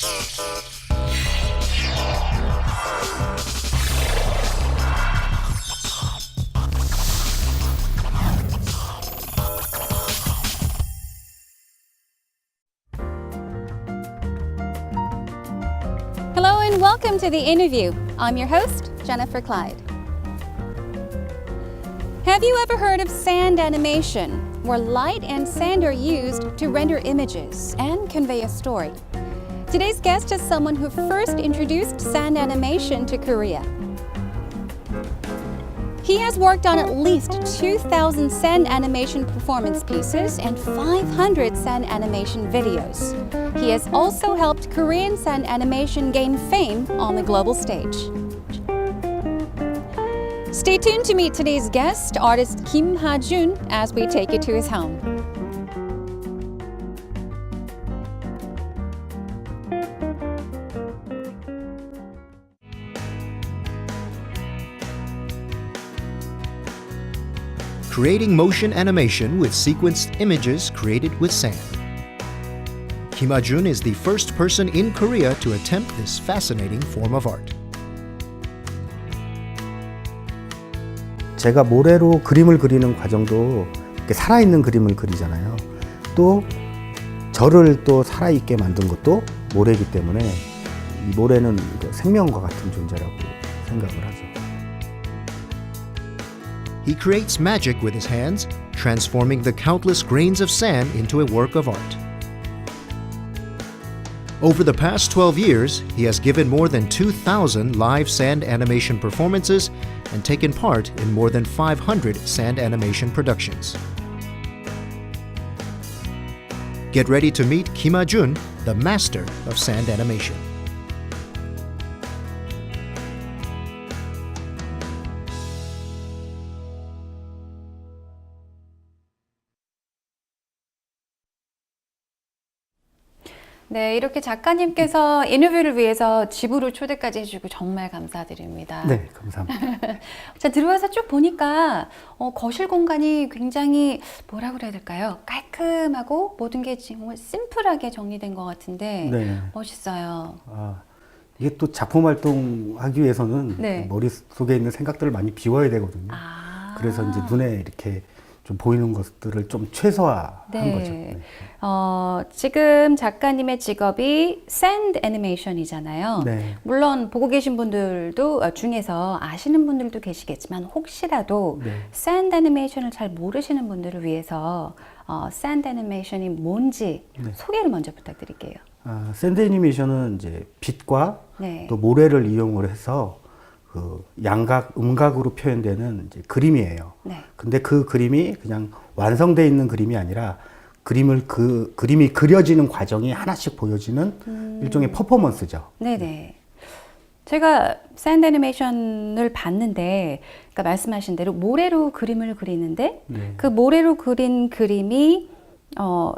Hello and welcome to The Interview. I'm your host, Jennifer Clyde. Have you ever heard of sand animation, where light and sand are used to render images and convey a story? Today's guest is someone who first introduced sand animation to Korea. He has worked on at least 2,000 sand animation performance pieces and 500 sand animation videos. He has also helped Korean sand animation gain fame on the global stage. Stay tuned to meet today's guest, artist Kim Ha-jun, as we take you to his home. Creating motion animation with sequenced images created with sand. Kim Ha-jun is the first person in Korea to attempt this fascinating form of art. 제가 모래로 그림을 그리는 과정도 이렇게 살아있는 그림을 그리잖아요. 또 저를 또 살아있게 만든 것도 모래이기 때문에 이 모래는 생명과 같은 존재라고 생각을 하죠. He creates magic with his hands, transforming the countless grains of sand into a work of art. Over the past 12 years, he has given more than 2,000 live sand animation performances and taken part in more than 500 sand animation productions. Get ready to meet Kim Ha-jun, the master of sand animation. 네, 이렇게 작가님께서 인터뷰를 위해서 집으로 초대까지 해주고 정말 감사드립니다. 네, 감사합니다. 자, 들어와서 쭉 보니까 거실 공간이 굉장히 뭐라 그래야 될까요? 깔끔하고 모든 게 정말 심플하게 정리된 것 같은데 네. 멋있어요. 이게 또 작품 활동하기 위해서는 네. 머릿속에 있는 생각들을 많이 비워야 되거든요. 그래서 이제 눈에 이렇게 좀 보이는 것들을 좀 최소화한 네. 거죠. 네. 지금 작가님의 직업이 샌드 애니메이션이잖아요. 네. 물론 보고 계신 분들도 중에서 아시는 분들도 계시겠지만 혹시라도 네. 샌드 애니메이션을 잘 모르시는 분들을 위해서 샌드 애니메이션이 뭔지 네. 소개를 먼저 부탁드릴게요. 샌드 애니메이션은 이제 빛과 네. 또 모래를 이용을 해서 그 양각, 음각으로 표현되는 이제 그림이에요. 네. 근데 그 그림이 그냥 완성되어 있는 그림이 아니라 그림이 그려지는 과정이 하나씩 보여지는 일종의 퍼포먼스죠. 네네. 제가 샌드 애니메이션을 봤는데, 그러니까 말씀하신 대로 모래로 그림을 그리는데, 네. 그 모래로 그린 그림이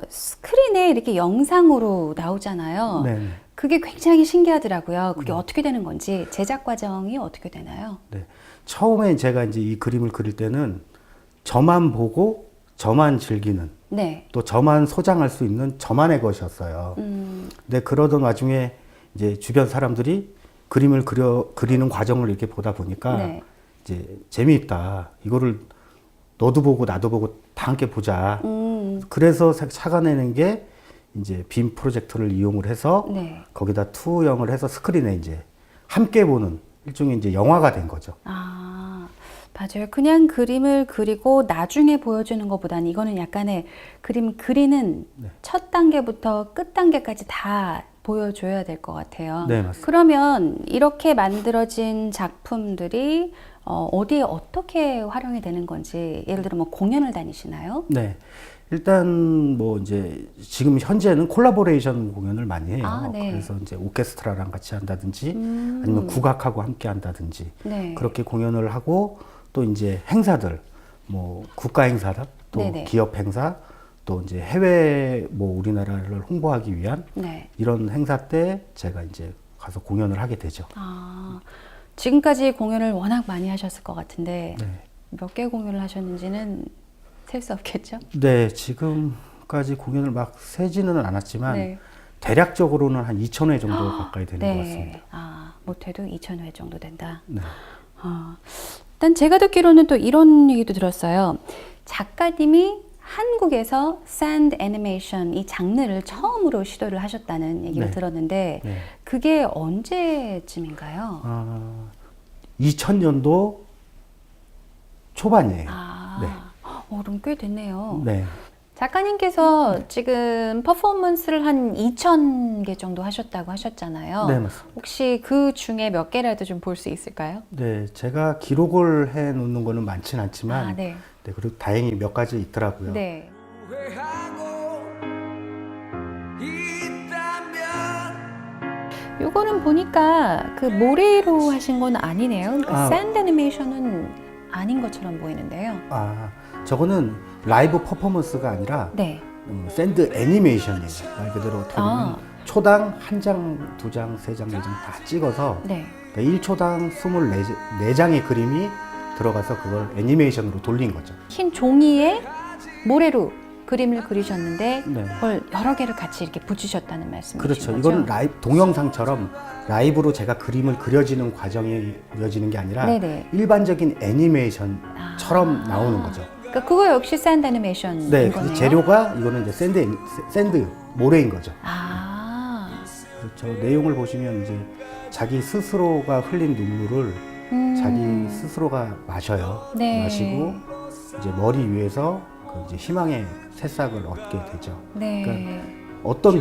스크린에 이렇게 영상으로 나오잖아요. 네. 그게 굉장히 신기하더라고요. 그게 어떻게 되는 건지, 제작 과정이 어떻게 되나요? 네. 처음에 제가 이제 이 그림을 그릴 때는 저만 보고 저만 즐기는 네. 또 저만 소장할 수 있는 저만의 것이었어요. 근데 그러던 와중에 이제 주변 사람들이 그림을 그리는 과정을 이렇게 보다 보니까 네. 이제 재미있다. 이거를 너도 보고 나도 보고 다 함께 보자. 그래서 착안내는 게 이제 빔 프로젝터를 이용을 해서 네. 거기다 투영을 해서 스크린에 이제 함께 보는 일종의 이제 영화가 된 거죠. 맞아요. 그냥 그림을 그리고 나중에 보여주는 것보다는 이거는 약간의 그림 그리는 네. 첫 단계부터 끝 단계까지 다 보여줘야 될 것 같아요. 네, 맞습니다. 그러면 이렇게 만들어진 작품들이 어디에 어떻게 활용이 되는 건지, 예를 들어 뭐 공연을 다니시나요? 네. 일단 뭐 이제 지금 현재는 콜라보레이션 공연을 많이 해요. 네. 그래서 이제 오케스트라랑 같이 한다든지 아니면 국악하고 함께 한다든지 네. 그렇게 공연을 하고 또 이제 행사들 뭐 국가 행사다 또 네네. 기업 행사 또 이제 해외 뭐 우리나라를 홍보하기 위한 네. 이런 행사 때 제가 이제 가서 공연을 하게 되죠. 지금까지 공연을 워낙 많이 하셨을 것 같은데 네. 몇 개 공연을 하셨는지는 셀 수 없겠죠? 네, 지금까지 공연을 막 세지는 않았지만 네. 대략적으로는 한 2,000회 정도 가까이 되는 것 같습니다. 아, 못해도 2,000회 정도 된다. 네. 일단 제가 듣기로는 또 이런 얘기도 들었어요. 작가님이 한국에서 샌드 애니메이션 이 장르를 처음으로 시도를 하셨다는 얘기를 네. 들었는데 네. 그게 언제쯤인가요? 2000년도 초반이에요. 아, 네. 그럼 꽤 됐네요. 네. 작가님께서 지금 퍼포먼스를 한 2,000개 정도 하셨다고 하셨잖아요. 네, 맞습니다. 혹시 그 중에 몇 개라도 좀 볼 수 있을까요? 네, 제가 기록을 해 놓는 거는 많진 않지만, 아, 네. 네, 그리고 다행히 몇 가지 있더라고요. 네. 요거는 보니까 그 모래로 하신 건 아니네요. 그러니까 샌드 애니메이션은 아닌 것처럼 보이는데요. 저거는 라이브 퍼포먼스가 아니라 네. 샌드 애니메이션이에요. 말 그대로 어떻게 보면 초당 한 장, 두 장, 세 장, 네 장 다 찍어서 네. 1초당 24장의 그림이 들어가서 그걸 애니메이션으로 돌린 거죠. 흰 종이에 모래로 그림을 그리셨는데 네. 그걸 여러 개를 같이 이렇게 붙이셨다는 말씀이신 그렇죠. 거죠? 이건 라이브 동영상처럼 라이브로 제가 그림을 그려지는 과정이 이어지는 게 아니라 네네. 일반적인 애니메이션처럼 나오는 거죠. 그러니까 그거 역시 샌드 애니메이션인 네, 거네요. 그 재료가 이거는 이제 샌드 모래인 거죠. 저 내용을 보시면 이제 자기 스스로가 흘린 눈물을 자기 스스로가 마셔요. 네. 마시고 이제 머리 위에서 그 이제 희망의 새싹을 얻게 되죠. 네. 그러니까 어떤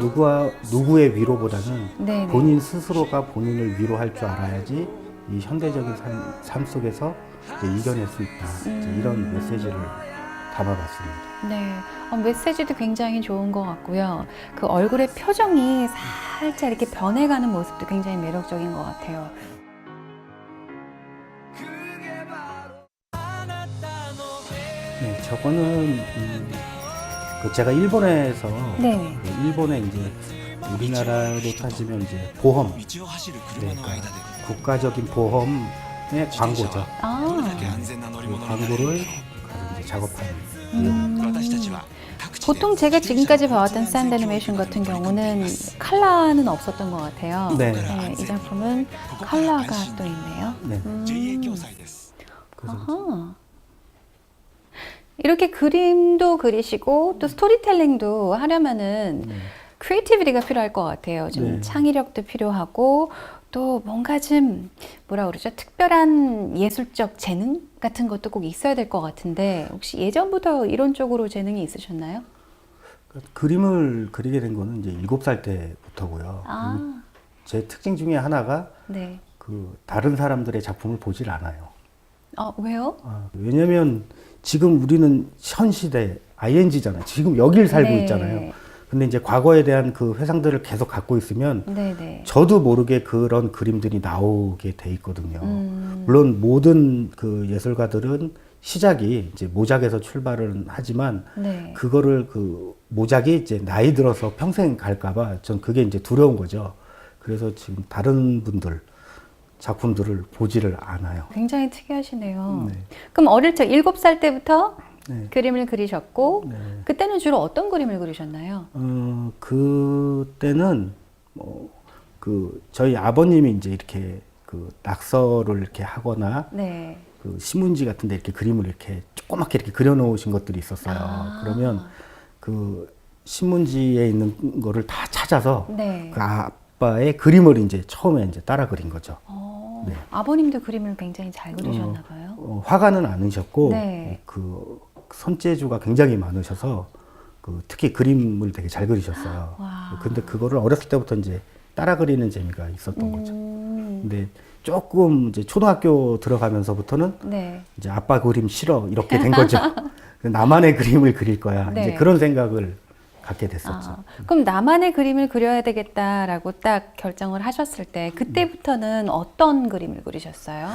누구의 위로보다는 네네. 본인 스스로가 본인을 위로할 줄 알아야지 이 현대적인 삶 속에서 이제 이겨낼 수 있다. 이제 이런 메시지를 담아봤습니다. 네, 메시지도 굉장히 좋은 것 같고요. 그 얼굴의 표정이 살짝 이렇게 변해가는 모습도 굉장히 매력적인 것 같아요. 네, 저거는 그 제가 일본에서 네. 일본에 이제 우리나라로 따지면 이제 보험, 네, 그러니까 국가적인 보험의 광고죠. 그 광고를 가서 이제 작업하는. 보통 제가 지금까지 봐왔던 샌드 애니메이션 같은 경우는 컬러는 없었던 것 같아요. 네. 이 작품은 컬러가 또 있네요. 네. 그래서 아하. 이렇게 그림도 그리시고 또 스토리텔링도 하려면은 크리에이티비티가 필요할 것 같아요. 좀 네. 창의력도 필요하고 또 뭔가 좀 뭐라 그러죠? 특별한 예술적 재능 같은 것도 꼭 있어야 될 것 같은데 혹시 예전부터 이런 쪽으로 재능이 있으셨나요? 그림을 그리게 된 거는 이제 7살 때부터고요. 제 특징 중에 하나가 네. 그 다른 사람들의 작품을 보질 않아요. 왜요? 왜냐면 지금 우리는 현 시대 ING잖아요. 지금 여길 살고 네. 있잖아요. 근데 이제 과거에 대한 그 회상들을 계속 갖고 있으면 네네. 저도 모르게 그런 그림들이 나오게 돼 있거든요. 물론 모든 그 예술가들은 시작이 이제 모작에서 출발은 하지만 네. 그거를 그 모작이 이제 나이 들어서 평생 갈까봐 전 그게 이제 두려운 거죠. 그래서 지금 다른 분들 작품들을 보지를 않아요. 굉장히 특이하시네요. 네. 그럼 어릴 적 7살 때부터 네. 그림을 그리셨고 네. 그때는 주로 어떤 그림을 그리셨나요? 그때는 그 저희 아버님이 이제 이렇게 그 낙서를 이렇게 하거나 네. 그 신문지 같은데 이렇게 그림을 이렇게 조그맣게 이렇게 그려놓으신 것들이 있었어요. 그러면 그 신문지에 있는 거를 다 찾아서 네. 그 아빠의 그림을 이제 처음에 이제 따라 그린 거죠. 네. 아버님도 그림을 굉장히 잘 그리셨나 봐요. 화가는 아니셨고 네. 그 손재주가 굉장히 많으셔서 그 특히 그림을 되게 잘 그리셨어요. 와. 근데 그거를 어렸을 때부터 이제 따라 그리는 재미가 있었던 거죠. 근데 조금 이제 초등학교 들어가면서부터는 네. 이제 아빠 그림 싫어 이렇게 된 거죠. 나만의 그림을 그릴 거야. 네. 이제 그런 생각을 갖게 됐었죠. 그럼 나만의 그림을 그려야 되겠다라고 딱 결정을 하셨을 때 그때부터는 어떤 그림을 그리셨어요?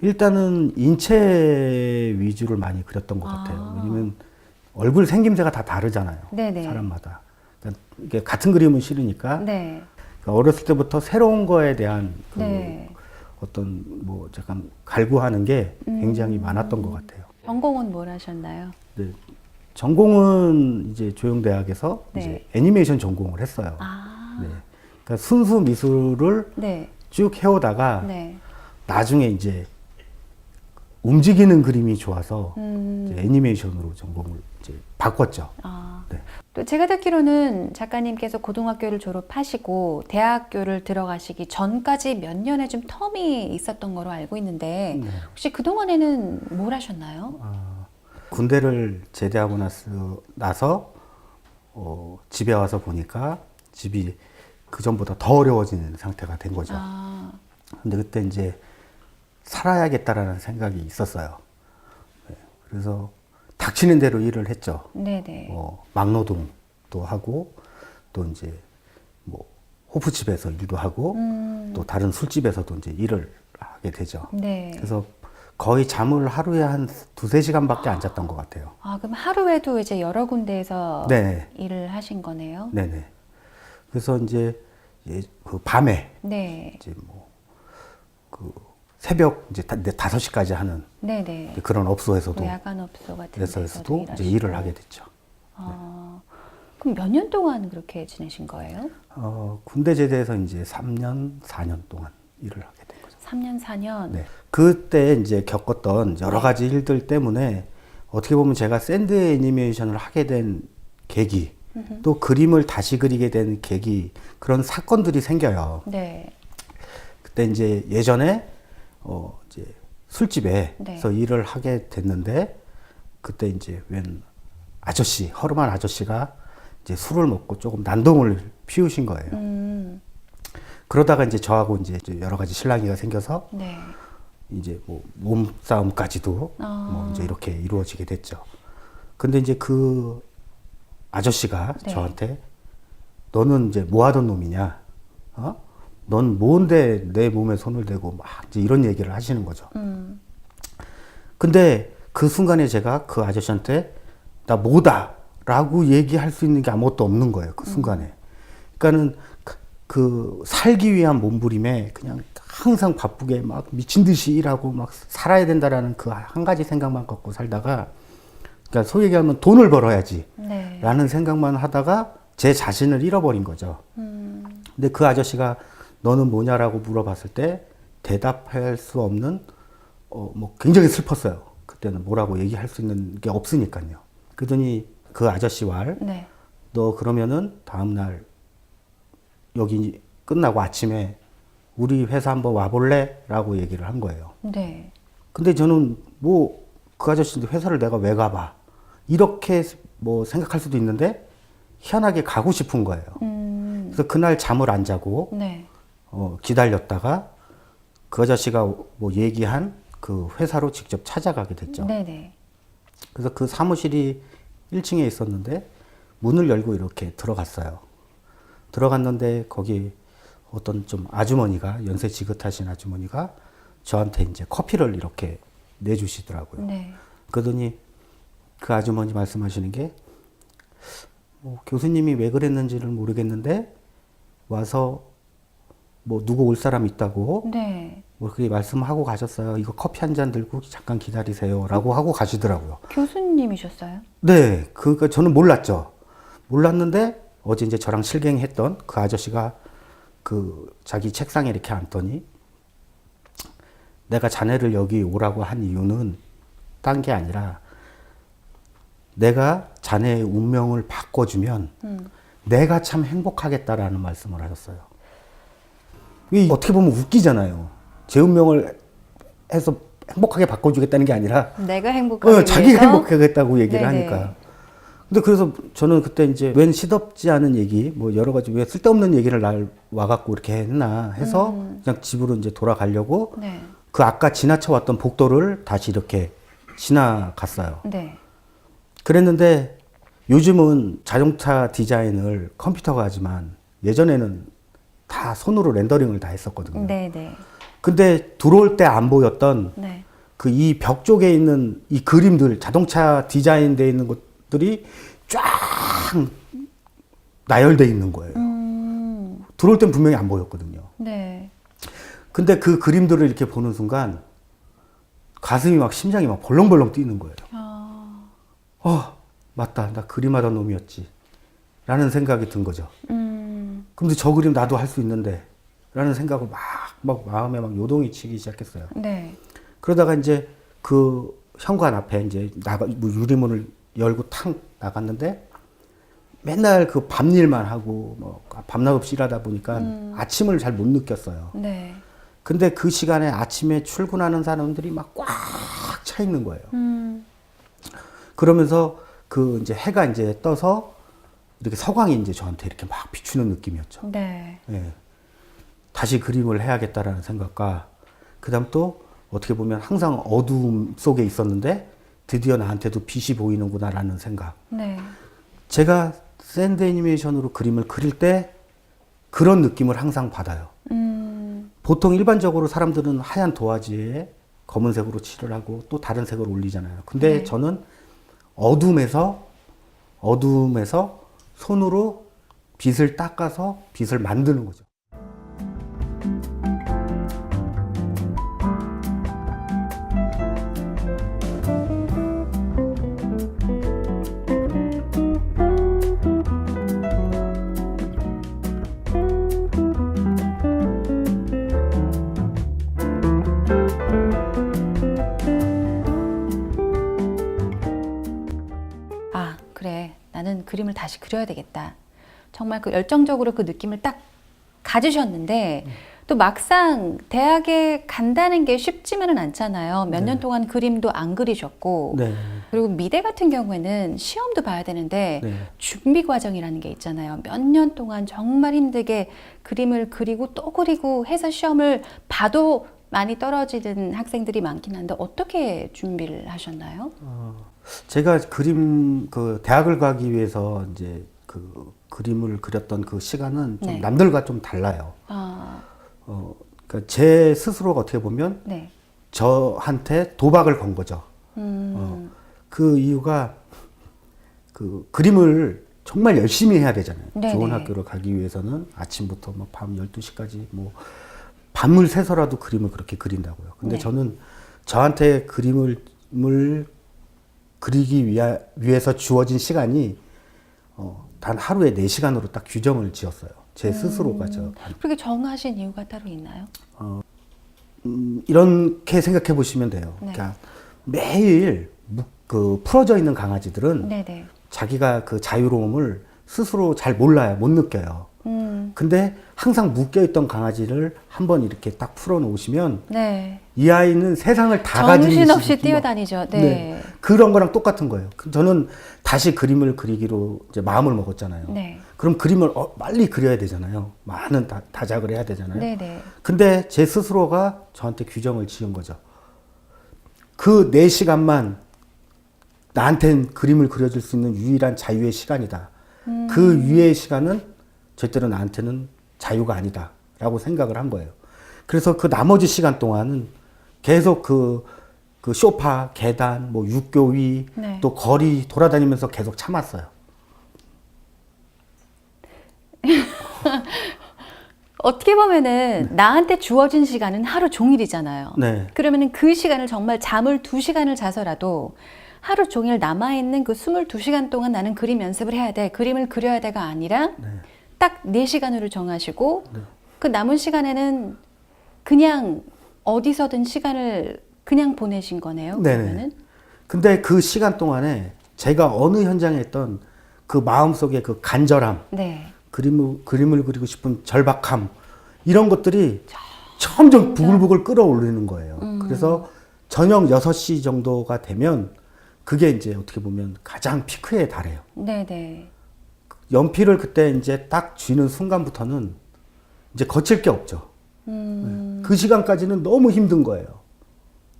일단은 인체 위주를 많이 그렸던 것 같아요. 왜냐면 얼굴 생김새가 다 다르잖아요. 네네. 사람마다. 그러니까 이게 같은 그림은 싫으니까 네. 그러니까 어렸을 때부터 새로운 거에 대한 그 네. 어떤 뭐 잠깐 갈구하는 게 굉장히 많았던 것 같아요. 전공은 뭘 하셨나요? 네, 전공은 이제 조영대학에서 네. 이제 애니메이션 전공을 했어요. 아, 네. 그러니까 순수 미술을 네. 쭉 해오다가 네. 나중에 이제 움직이는 그림이 좋아서 음. 이제 애니메이션으로 전공을 이제 바꿨죠. 아. 네. 또 제가 듣기로는 작가님께서 고등학교를 졸업하시고 대학교를 들어가시기 전까지 몇 년의 좀 텀이 있었던 거로 알고 있는데 네. 혹시 그동안에는 뭘 하셨나요? 군대를 제대하고 나서 집에 와서 보니까 집이 그 전보다 더 어려워지는 상태가 된 거죠. 아, 근데 그때 이제 살아야겠다라는 생각이 있었어요. 네. 그래서 닥치는 대로 일을 했죠. 네네. 막노동도 하고 또 이제 뭐 호프집에서 일도 하고 또 다른 술집에서도 이제 일을 하게 되죠. 네. 그래서 거의 잠을 하루에 한 두세 시간밖에 안 잤던 것 같아요. 아, 그럼 하루에도 이제 여러 군데에서 네. 일을 하신 거네요? 네네. 그래서 이제 그 밤에 네. 이제 뭐 그 새벽 이제 5시까지 하는 네네. 그런 업소에서도 뭐 야간업소 같은 데서도 데서도 이제 일을 하게 됐죠. 그럼 몇 년 동안 그렇게 지내신 거예요? 군대 제대해서 이제 3년, 4년 동안 일을 하게 된 거죠. 3년, 4년? 네. 그때 이제 겪었던 여러 가지 일들 때문에 어떻게 보면 제가 샌드 애니메이션을 하게 된 계기, 또 그림을 다시 그리게 된 계기, 그런 사건들이 생겨요. 네. 그때 이제 예전에 이제 술집에서 네. 일을 하게 됐는데 그때 이제 웬 아저씨, 허름한 아저씨가 이제 술을 먹고 조금 난동을 피우신 거예요. 그러다가 이제 저하고 이제 여러 가지 실랑이가 생겨서 네. 이제 뭐 몸싸움까지도 뭐 이제 이렇게 이루어지게 됐죠. 근데 이제 그 아저씨가 네. 저한테 너는 이제 뭐 하던 놈이냐? 넌 뭔데 내 몸에 손을 대고 막 이제 이런 얘기를 하시는 거죠. 근데 그 순간에 제가 그 아저씨한테 나 뭐다라고 얘기할 수 있는 게 아무것도 없는 거예요. 그 순간에. 그러니까는 그 살기 위한 몸부림에 그냥 항상 바쁘게 막 미친 듯이 일하고 막 살아야 된다라는 그 한 가지 생각만 갖고 살다가 그러니까 소위 얘기하면 돈을 벌어야지 네. 라는 생각만 하다가 제 자신을 잃어버린 거죠. 근데 그 아저씨가 너는 뭐냐라고 물어봤을 때 대답할 수 없는 뭐 굉장히 슬펐어요. 그때는 뭐라고 얘기할 수 있는 게 없으니까요. 그러더니 그 아저씨 말, 네. 너 그러면은 다음날 여기 끝나고 아침에 우리 회사 한번 와볼래? 라고 얘기를 한 거예요. 네. 근데 저는 뭐 그 아저씨인데 회사를 내가 왜 가봐? 이렇게 뭐 생각할 수도 있는데 희한하게 가고 싶은 거예요. 그래서 그날 잠을 안 자고 네. 기다렸다가 그 아저씨가 뭐 얘기한 그 회사로 직접 찾아가게 됐죠. 네네. 그래서 그 사무실이 1층에 있었는데 문을 열고 이렇게 들어갔어요. 들어갔는데 거기 어떤 좀 아주머니가 연세 지긋하신 아주머니가 저한테 이제 커피를 이렇게 내주시더라고요. 네. 그러더니 그 아주머니 말씀하시는 게 뭐 교수님이 왜 그랬는지를 모르겠는데 와서 뭐 누구 올 사람 있다고 네. 뭐 그렇게 말씀하고 가셨어요. 이거 커피 한 잔 들고 잠깐 기다리세요라고 하고 가시더라고요. 교수님이셨어요? 네, 그러니까 저는 몰랐죠. 몰랐는데 어제 이제 저랑 실갱했던 그 아저씨가 그 자기 책상에 이렇게 앉더니 내가 자네를 여기 오라고 한 이유는 딴 게 아니라 내가 자네의 운명을 바꿔주면 내가 참 행복하겠다라는 말씀을 하셨어요. 이게 어떻게 보면 웃기잖아요. 제 운명을 해서 행복하게 바꿔주겠다는 게 아니라 내가 행복하기 자기가 위해서? 행복하겠다고 얘기를 네네. 하니까. 근데 그래서 저는 그때 이제 웬 시덥지 않은 얘기, 뭐 여러 가지 왜 쓸데없는 얘기를 날 와갖고 이렇게 했나 해서 그냥 집으로 이제 돌아가려고 네. 그 아까 지나쳐왔던 복도를 다시 이렇게 지나갔어요. 네. 그랬는데 요즘은 자동차 디자인을 컴퓨터가 하지만 예전에는 다 손으로 렌더링을 다 했었거든요. 네네. 근데 들어올 때 안 보였던 네. 그 이 벽 쪽에 있는 이 그림들, 자동차 디자인되어 있는 것들이 쫙 나열되어 있는 거예요. 들어올 땐 분명히 안 보였거든요. 네. 근데 그 그림들을 이렇게 보는 순간 가슴이 막 심장이 막 벌렁벌렁 뛰는 거예요. 맞다, 나 그림하던 놈이었지. 라는 생각이 든 거죠. 근데 저 그림 나도 할 수 있는데. 라는 생각을 막 마음에 막 요동이 치기 시작했어요. 네. 그러다가 이제 그 현관 앞에 이제 뭐 유리문을 열고 탁 나갔는데 맨날 그 밤일만 하고 뭐 밤낮 없이 일하다 보니까 아침을 잘 못 느꼈어요. 네. 근데 그 시간에 아침에 출근하는 사람들이 막 꽉 차 있는 거예요. 그러면서 그 이제 해가 이제 떠서 이렇게 서광이 이제 저한테 이렇게 막 비추는 느낌이었죠. 네. 예. 다시 그림을 해야겠다라는 생각과 그다음 또 어떻게 보면 항상 어두움 속에 있었는데 드디어 나한테도 빛이 보이는구나라는 생각. 네. 제가 샌드 애니메이션으로 그림을 그릴 때 그런 느낌을 항상 받아요. 보통 일반적으로 사람들은 하얀 도화지에 검은색으로 칠을 하고 또 다른 색을 올리잖아요. 근데 네. 저는 어둠에서 손으로 빛을 닦아서 빛을 만드는 거죠. 아, 그래. 나는 그림을 다시 그려야 되겠다. 정말 그 열정적으로 그 느낌을 딱 가지셨는데 또 막상 대학에 간다는 게 쉽지만은 않잖아요. 몇 년 동안 그림도 안 그리셨고 네. 그리고 미대 같은 경우에는 시험도 봐야 되는데 네. 준비 과정이라는 게 있잖아요. 몇 년 동안 정말 힘들게 그림을 그리고 또 그리고 해서 시험을 봐도 많이 떨어지는 학생들이 많긴 한데 어떻게 준비를 하셨나요? 제가 그 대학을 가기 위해서 이제 그 그림을 그렸던 그 시간은 좀 네. 남들과 좀 달라요. 아, 그러니까 제 스스로가 어떻게 보면 네. 저한테 도박을 건 거죠. 그 이유가 그 그림을 정말 열심히 해야 되잖아요. 네네. 좋은 학교를 가기 위해서는 아침부터 뭐 밤 12시까지 뭐 밤을 새서라도 그림을 그렇게 그린다고요. 근데 네. 저는 저한테 그림을 그리기 위해서 주어진 시간이 단 하루에 4시간으로 딱 규정을 지었어요. 제 스스로가 그렇게 정하신 이유가 따로 있나요? 이렇게 생각해 보시면 돼요. 네. 그러니까 매일 그 풀어져 있는 강아지들은 네네. 자기가 그 자유로움을 스스로 잘 몰라요. 못 느껴요. 근데 항상 묶여있던 강아지를 한번 이렇게 딱 풀어놓으시면 네. 이 아이는 세상을 다 가진 정신없이 느낌, 뛰어다니죠. 네. 네. 그런 거랑 똑같은 거예요. 저는 다시 그림을 그리기로 이제 마음을 먹었잖아요. 네. 그럼 그림을 빨리 그려야 되잖아요. 많은 다작을 해야 되잖아요. 네네. 근데 제 스스로가 저한테 규정을 지은 거죠. 그 4시간만 나한텐 그림을 그려줄 수 있는 유일한 자유의 시간이다. 그 유의 시간은 절대로 나한테는 자유가 아니다. 라고 생각을 한 거예요. 그래서 그 나머지 시간 동안은 계속 그 소파, 계단, 뭐 육교 위, 네. 또 거리 돌아다니면서 계속 참았어요. 어떻게 보면은 나한테 주어진 시간은 하루 종일이잖아요. 네. 그러면은 그 시간을 정말 잠을 2시간을 자서라도 하루 종일 남아있는 그 22시간 동안 나는 그림 연습을 해야 돼. 그림을 그려야 돼가 아니라 딱 4시간으로 정하시고 그 남은 시간에는 그냥 어디서든 시간을 그냥 보내신 거네요. 네네. 그러면은. 근데 그 시간 동안에 제가 어느 현장에 있던 그 마음속에 그 간절함, 네. 그림을 그리고 싶은 절박함, 이런 것들이 점점 부글부글 끌어올리는 거예요. 그래서 저녁 6시 정도가 되면 그게 이제 어떻게 보면 가장 피크에 달해요. 네네. 연필을 그때 이제 딱 쥐는 순간부터는 이제 거칠 게 없죠. 네. 그 시간까지는 너무 힘든 거예요.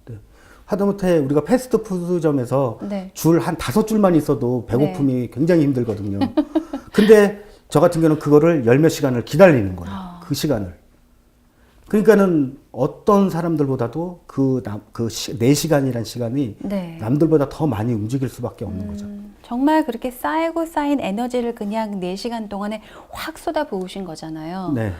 네. 하다못해 우리가 패스트푸드점에서 네. 줄 한 5줄만 있어도 배고픔이 굉장히 힘들거든요. 근데 저 같은 경우는 그거를 10몇 시간을 기다리는 거예요. 그 시간을. 그러니까는 어떤 사람들보다도 그 4시간이라는 시간이 네. 남들보다 더 많이 움직일 수밖에 없는 거죠. 정말 그렇게 쌓이고 쌓인 에너지를 그냥 4시간 동안에 확 쏟아부으신 거잖아요. 네.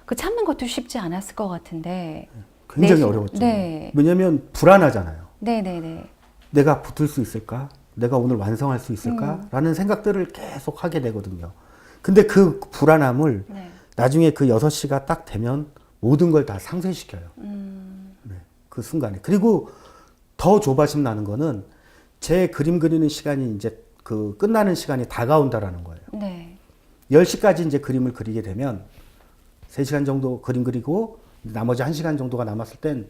그 참는 것도 쉽지 않았을 것 같은데. 굉장히 4시 어려웠죠. 네. 왜냐하면 불안하잖아요. 네네네. 내가 붙을 수 있을까? 내가 오늘 완성할 수 있을까라는 생각들을 계속 하게 되거든요. 근데 그 불안함을 네. 나중에 그 6시가 딱 되면 모든 걸 다 상쇄시켜요. 네, 그 순간에. 그리고 더 조바심 나는 거는 제 그림 그리는 시간이 이제 그 끝나는 시간이 다가온다라는 거예요. 네. 10시까지 이제 그림을 그리게 되면 3시간 정도 그림 그리고 나머지 1시간 정도가 남았을 땐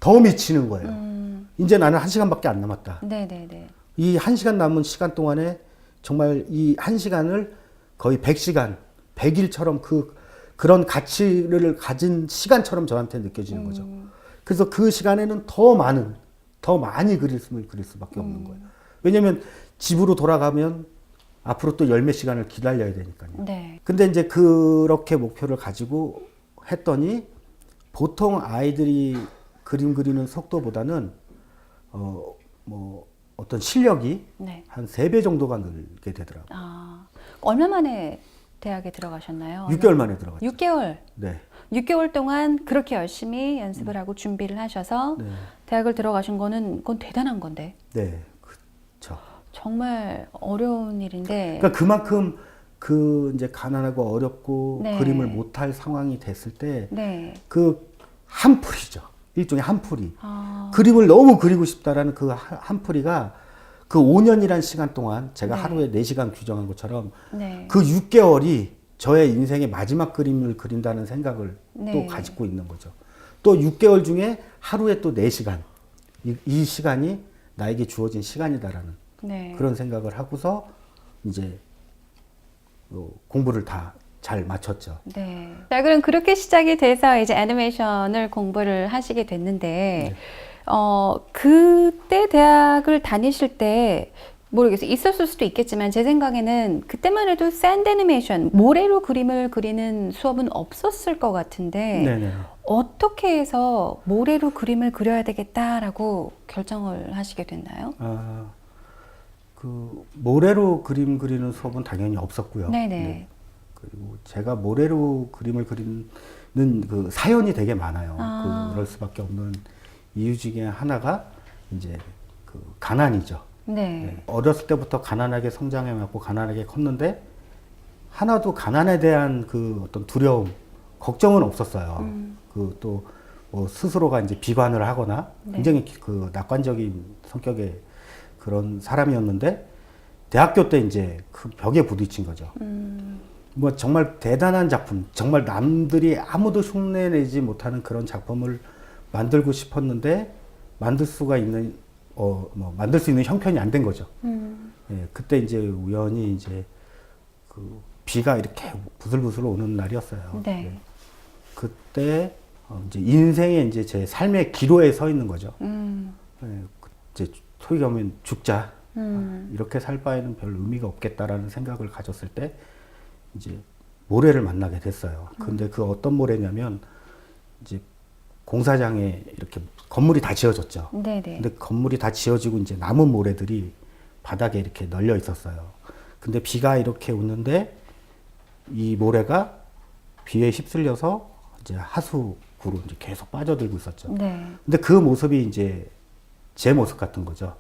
더 미치는 거예요. 이제 나는 1시간밖에 안 남았다. 네네네. 이 1시간 남은 시간 동안에 정말 이 1시간을 거의 100시간, 100일처럼 그런 가치를 가진 시간처럼 저한테 느껴지는 거죠. 그래서 그 시간에는 더 많이 그릴 수밖에 없는 거예요. 왜냐면 집으로 돌아가면 앞으로 또 10몇 시간을 기다려야 되니까요. 네. 근데 이제 그렇게 목표를 가지고 했더니 보통 아이들이 그림 그리는 속도보다는 어떤 실력이 네. 한 3배 정도가 늘게 되더라고요. 아, 얼마 만에 대학에 들어가셨나요? 6개월 만에 들어갔죠. 6개월. 네. 6개월 동안 그렇게 열심히 연습을 하고 준비를 하셔서 네. 대학을 들어가신 거는 그건 대단한 건데. 네. 그렇죠. 정말 어려운 일인데. 그러니까 그만큼 그 이제 가난하고 어렵고 네. 그림을 못할 상황이 됐을 때 네. 그 한풀이죠. 일종의 한풀이. 아, 그림을 너무 그리고 싶다라는 그 한풀이가 그 5년이란 시간 동안 제가 네. 하루에 4시간 규정한 것처럼 네. 그 6개월이 저의 인생의 마지막 그림을 그린다는 생각을 네. 또 가지고 있는 거죠. 또 6개월 중에 하루에 또 4시간. 이 시간이 나에게 주어진 시간이다라는 네. 그런 생각을 하고서 이제 공부를 다 잘 마쳤죠. 네. 자, 그럼 그렇게 시작이 돼서 이제 애니메이션을 공부를 하시게 됐는데, 네. 그때 대학을 다니실 때, 모르겠어요. 있었을 수도 있겠지만, 제 생각에는 그때만 해도 샌드 애니메이션, 모래로 그림을 그리는 수업은 없었을 것 같은데, 네네. 어떻게 해서 모래로 그림을 그려야 되겠다라고 결정을 하시게 됐나요? 그 모래로 그림 그리는 수업은 당연히 없었고요. 네네. 네. 그리고 제가 모래로 그림을 그리는 그 사연이 되게 많아요. 그럴 수밖에 없는 이유 중에 하나가 이제 그 가난이죠. 네. 네. 어렸을 때부터 가난하게 성장해왔고 가난하게 컸는데 하나도 가난에 대한 그 어떤 두려움, 걱정은 없었어요. 그 또 뭐 스스로가 이제 비관을 하거나 네. 굉장히 그 낙관적인 성격의 그런 사람이었는데 대학교 때 이제 그 벽에 부딪힌 거죠. 뭐 정말 대단한 작품, 정말 남들이 아무도 흉내내지 못하는 그런 작품을 만들고 싶었는데 만들 수 있는 형편이 안 된 거죠. 예, 그때 이제 우연히 이제 그 비가 이렇게 부슬부슬 오는 날이었어요. 네. 예, 그때 이제 인생의 이제 제 삶의 기로에 서 있는 거죠. 예, 이제 소위 하면 죽자. 이렇게 살 바에는 별 의미가 없겠다라는 생각을 가졌을 때 이제 모래를 만나게 됐어요. 근데 그 어떤 모래냐면 이제 공사장에 이렇게 건물이 다 지어졌죠. 네네. 근데 건물이 다 지어지고 이제 남은 모래들이 바닥에 이렇게 널려 있었어요. 근데 비가 이렇게 오는데 이 모래가 비에 휩쓸려서 이제 하수구로 이제 계속 빠져들고 있었죠. 네. 근데 그 모습이 이제 제 모습 같은 거죠.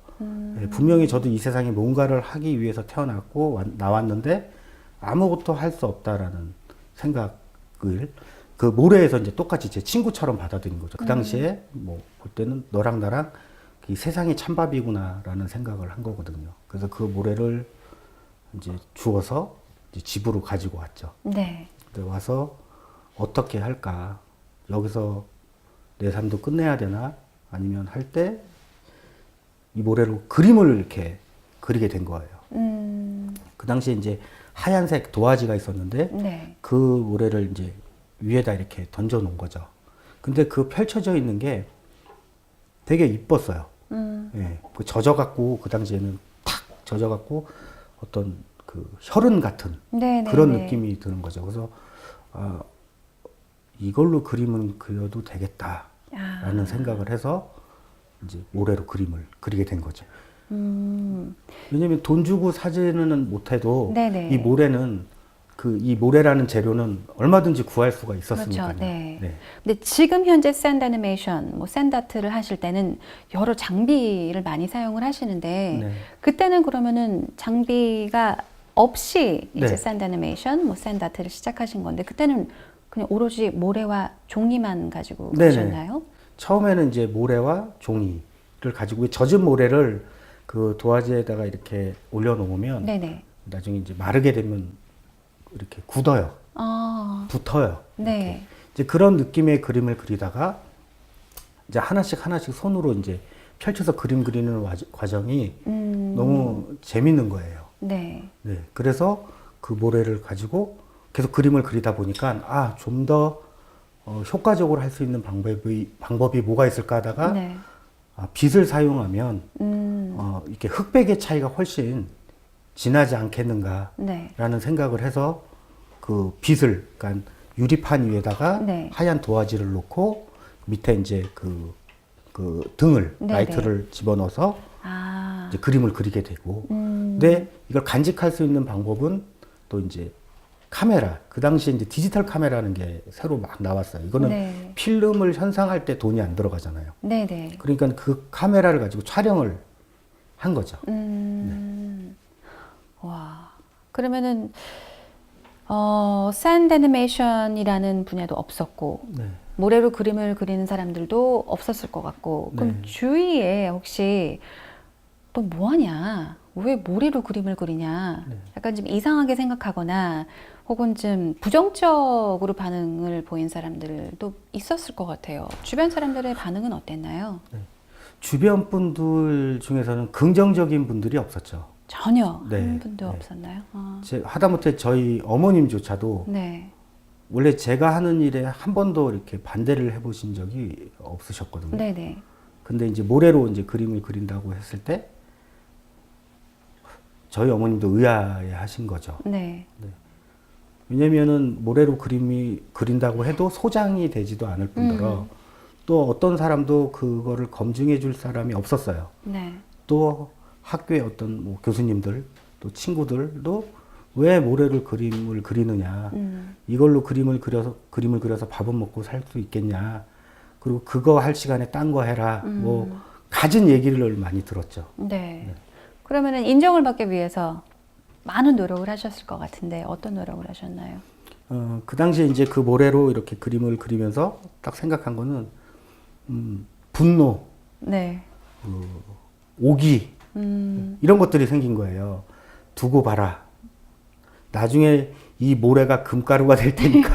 예, 분명히 저도 이 세상에 뭔가를 하기 위해서 태어났고 나왔는데 아무것도 할 수 없다라는 생각을 그 모래에서 이제 똑같이 제 친구처럼 받아들인 거죠. 그 당시에 뭐 볼 때는 너랑 나랑 이 세상이 찬밥이구나라는 생각을 한 거거든요. 그래서 그 모래를 이제 주워서 이제 집으로 가지고 왔죠. 네. 근데 와서 어떻게 할까? 여기서 내 삶도 끝내야 되나? 아니면 할 때 이 모래로 그림을 이렇게 그리게 된 거예요. 그 당시에 이제 하얀색 도화지가 있었는데 네. 그 모래를 이제 위에다 이렇게 던져 놓은 거죠. 근데 그 펼쳐져 있는 게 되게 이뻤어요. 예, 그 젖어갖고 그 당시에는 탁 젖어갖고 어떤 그 혈흔 같은 네네. 그런 느낌이 드는 거죠. 그래서 이걸로 그림은 그려도 되겠다라는 생각을 해서 이제 모래로 그림을 그리게 된 거죠. 왜냐면 돈 주고 사지는 못해도 네네. 이 모래는 그 이 모래라는 재료는 얼마든지 구할 수가 있었으니까요. 그렇죠. 네. 근데 지금 현재 샌드 애니메이션, 뭐 샌드 아트를 하실 때는 여러 장비를 많이 사용을 하시는데 네. 그때는 그러면은 장비가 없이 이제 네. 샌드 애니메이션, 뭐 샌드 아트를 시작하신 건데 그때는 그냥 오로지 모래와 종이만 가지고 네네. 가셨나요? 처음에는 이제 모래와 종이를 가지고 젖은 모래를 그 도화지에다가 이렇게 올려놓으면 네네. 나중에 이제 마르게 되면 이렇게 굳어요. 아, 붙어요. 네. 이제 그런 느낌의 그림을 그리다가 이제 하나씩 손으로 이제 펼쳐서 그림 그리는 과정이 너무 재밌는 거예요. 네. 네. 그래서 그 모래를 가지고 계속 그림을 그리다 보니까 좀 더 효과적으로 할 수 있는 방법이 뭐가 있을까 하다가 네. 빗을 사용하면 이렇게 흑백의 차이가 훨씬 진하지 않겠는가라는 네. 생각을 해서 그 빗을, 그러니까 유리판 위에다가 네. 하얀 도화지를 놓고 밑에 이제 그 등을, 네네. 라이트를 집어넣어서 아, 이제 그림을 그리게 되고. 근데 이걸 간직할 수 있는 방법은 또 이제 카메라. 그 당시에 이제 디지털 카메라라는 게 새로 막 나왔어요. 이거는 네. 필름을 현상할 때 돈이 안 들어가잖아요. 네네. 그러니까 그 카메라를 가지고 촬영을 한 거죠. 와. 그러면은, 샌드 애니메이션이라는 분야도 없었고, 네. 모래로 그림을 그리는 사람들도 없었을 것 같고, 그럼 네. 주위에 혹시 또 뭐 하냐? 왜 모래로 그림을 그리냐? 네. 약간 좀 이상하게 생각하거나, 혹은 좀 부정적으로 반응을 보인 사람들도 있었을 것 같아요. 주변 사람들의 반응은 어땠나요? 주변 분들 중에서는 긍정적인 분들이 없었죠. 전혀 네. 한 분도 네. 없었나요? 아, 하다못해 저희 어머님조차도 네. 원래 제가 하는 일에 한 번도 이렇게 반대를 해보신 적이 없으셨거든요. 네네. 근데 이제 모래로 이제 그림을 그린다고 했을 때 저희 어머님도 의아해 하신 거죠. 네. 왜냐면은 모래로 그린다고 해도 소장이 되지도 않을 뿐더러 또 어떤 사람도 그거를 검증해 줄 사람이 없었어요. 네. 또 학교의 어떤 뭐 교수님들 또 친구들도 왜 모래를 그림을 그리느냐, 이걸로 그림을 그려서 밥은 먹고 살 수 있겠냐, 그리고 그거 할 시간에 딴 거 해라, 뭐 가진 얘기를 많이 들었죠. 네. 그러면은 인정을 받기 위해서 많은 노력을 하셨을 것 같은데 어떤 노력을 하셨나요? 그 당시에 이제 그 모래로 이렇게 그림을 그리면서 딱 생각한 거는 분노, 네. 오기 이런 것들이 생긴 거예요. 두고 봐라. 나중에 이 모래가 금가루가 될 테니까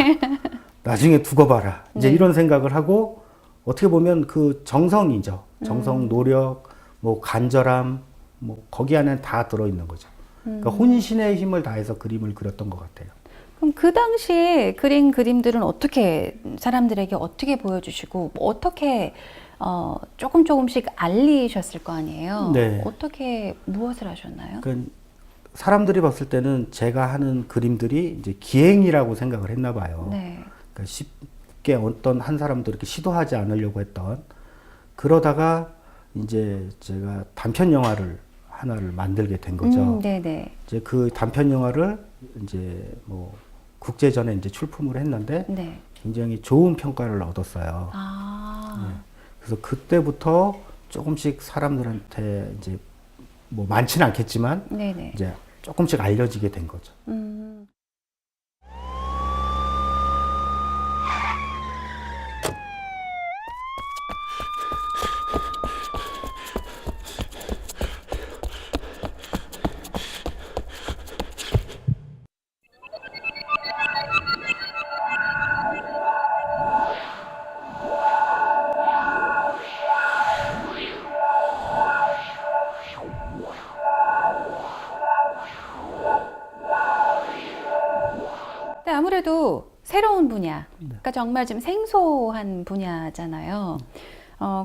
나중에 두고 봐라. 이제 네. 이런 생각을 하고 어떻게 보면 그 정성이죠. 정성, 노력, 뭐 간절함, 뭐 거기 안에 다 들어있는 거죠. 그러니까 혼신의 힘을 다해서 그림을 그렸던 것 같아요. 그럼 그 당시에 그린 그림들은 어떻게 사람들에게 어떻게 보여주시고 뭐 어떻게 조금씩 알리셨을 거 아니에요? 네. 어떻게 무엇을 하셨나요? 그러니까 사람들이 봤을 때는 제가 하는 그림들이 이제 기행이라고 생각을 했나 봐요. 네. 그러니까 쉽게 어떤 한 사람도 이렇게 시도하지 않으려고 했던, 그러다가 이제 제가 단편 영화를 하나를 만들게 된 거죠. 네네. 이제 그 단편 영화를 이제 뭐 국제전에 이제 출품을 했는데 네. 굉장히 좋은 평가를 얻었어요. 아. 그래서 그때부터 조금씩 사람들한테 이제 뭐 많지는 않겠지만 네네. 이제 조금씩 알려지게 된 거죠. 근데 아무래도 새로운 분야, 그러니까 정말 좀 생소한 분야잖아요.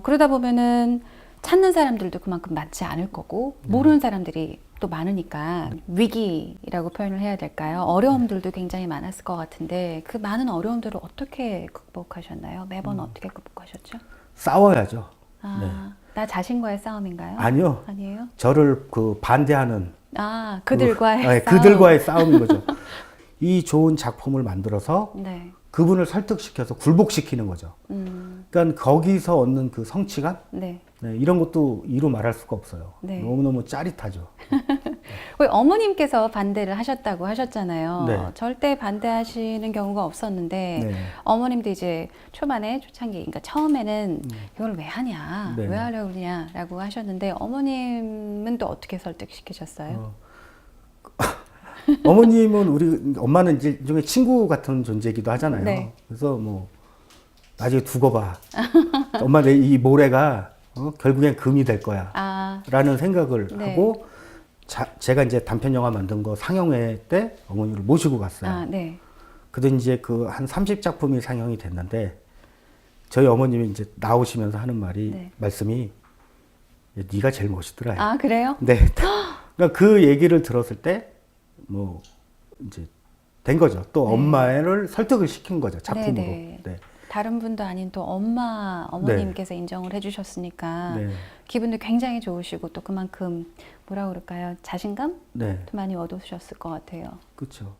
그러다 보면은 찾는 사람들도 그만큼 많지 않을 거고, 모르는 사람들이 또 많으니까 위기라고 표현을 해야 될까요? 어려움들도 굉장히 많았을 것 같은데, 그 많은 어려움들을 어떻게 극복하셨나요? 매번 어떻게 극복하셨죠? 싸워야죠. 나 자신과의 싸움인가요? 아니요. 아니에요? 저를 그 반대하는 그들과의 싸움. 그들과의 싸움인 거죠. 이 좋은 작품을 만들어서 네. 그분을 설득시켜서 굴복시키는 거죠. 그러니까 거기서 얻는 그 성취감, 네. 네, 이런 것도 이루 말할 수가 없어요. 네. 너무너무 짜릿하죠. 우리 어머님께서 반대를 하셨다고 하셨잖아요. 네. 절대 반대하시는 경우가 없었는데 네. 어머님도 이제 초반에 초창기, 그러니까 처음에는 이걸 왜 하냐, 네. 왜 하려고 그러냐라고 하셨는데 어머님은 또 어떻게 설득시키셨어요? 어머님은 우리 엄마는 이제 일종의 친구 같은 존재이기도 하잖아요. 네. 그래서 뭐 나중에 두고 봐. 엄마 내 이 모래가 결국엔 금이 될 거야. 아, 라는 생각을 네. 하고 제가 이제 단편 영화 만든 거 상영회 때 어머니를 모시고 갔어요. 아, 네. 그때 이제 그 한 30작품이 상영이 됐는데 저희 어머님이 이제 나오시면서 하는 말씀이 네가 제일 멋있더라. 아, 그래요? 네. 그러니까 그 얘기를 들었을 때 뭐 이제 된 거죠. 또 엄마를 설득을 시킨 거죠. 작품으로. 네. 네. 다른 분도 아닌 또 어머님께서 인정을 해주셨으니까 네. 기분도 굉장히 좋으시고 또 그만큼 뭐라 그럴까요? 자신감도 네. 많이 얻으셨을 것 같아요. 그렇죠.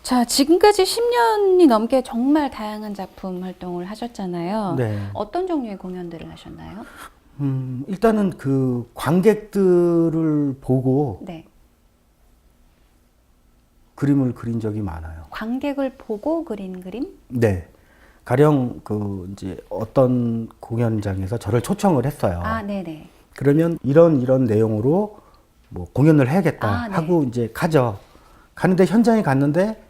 자, 지금까지 10년이 넘게 정말 다양한 작품 활동을 하셨잖아요. 네. 어떤 종류의 공연들을 하셨나요? 일단은 그 관객들을 보고 네. 그림을 그린 적이 많아요. 관객을 보고 그린 그림? 네. 가령 그 이제 어떤 공연장에서 저를 초청을 했어요. 아, 네네. 그러면 이런 내용으로 뭐 공연을 해야겠다 아, 네. 하고 이제 가죠. 가는데 현장에 갔는데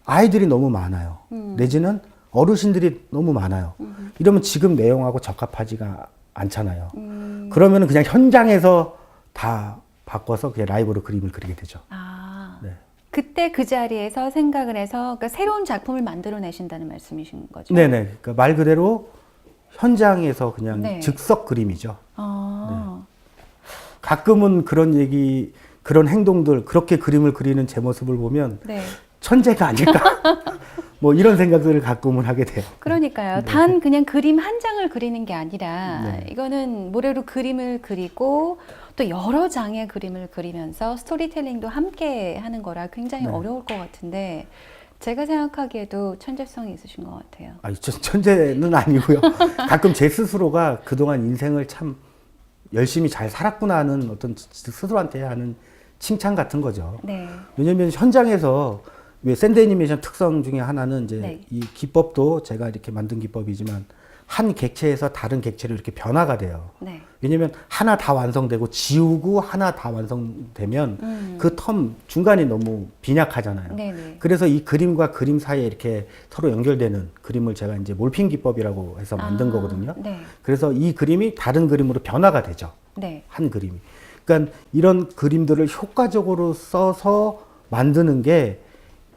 아이들이 너무 많아요. 내지는 어르신들이 너무 많아요. 이러면 지금 내용하고 적합하지가 않잖아요. 그러면 그냥 현장에서 다 바꿔서 그냥 라이브로 그림을 그리게 되죠. 아, 네. 그때 그 자리에서 생각을 해서 그러니까 새로운 작품을 만들어내신다는 말씀이신 거죠? 네네. 그러니까 말 그대로 현장에서 그냥 네. 즉석 그림이죠. 아, 가끔은 그런 행동들, 그렇게 그림을 그리는 제 모습을 보면 네. 천재가 아닐까? 뭐 이런 생각들을 가끔은 하게 돼요. 그러니까요. 단 그냥 그림 한 장을 그리는 게 아니라 네. 이거는 모래로 그림을 그리고 또 여러 장의 그림을 그리면서 스토리텔링도 함께 하는 거라 굉장히 네. 어려울 것 같은데 제가 생각하기에도 천재성이 있으신 것 같아요. 아니, 천재는 아니고요. 가끔 제 스스로가 그동안 인생을 참 열심히 잘 살았구나 하는 어떤 스스로한테 하는 칭찬 같은 거죠. 네. 왜냐면 현장에서 왜 샌드 애니메이션 특성 중에 하나는 이제 네. 이 기법도 제가 이렇게 만든 기법이지만 한 객체에서 다른 객체로 이렇게 변화가 돼요. 네. 왜냐면 하나 다 완성되고 지우고 하나 다 완성되면 그 텀 중간이 너무 빈약하잖아요. 네네. 그래서 이 그림과 그림 사이에 이렇게 서로 연결되는 그림을 제가 이제 몰핑 기법이라고 해서 만든 거거든요. 네. 그래서 이 그림이 다른 그림으로 변화가 되죠. 네. 한 그림이. 그러니까 이런 그림들을 효과적으로 써서 만드는 게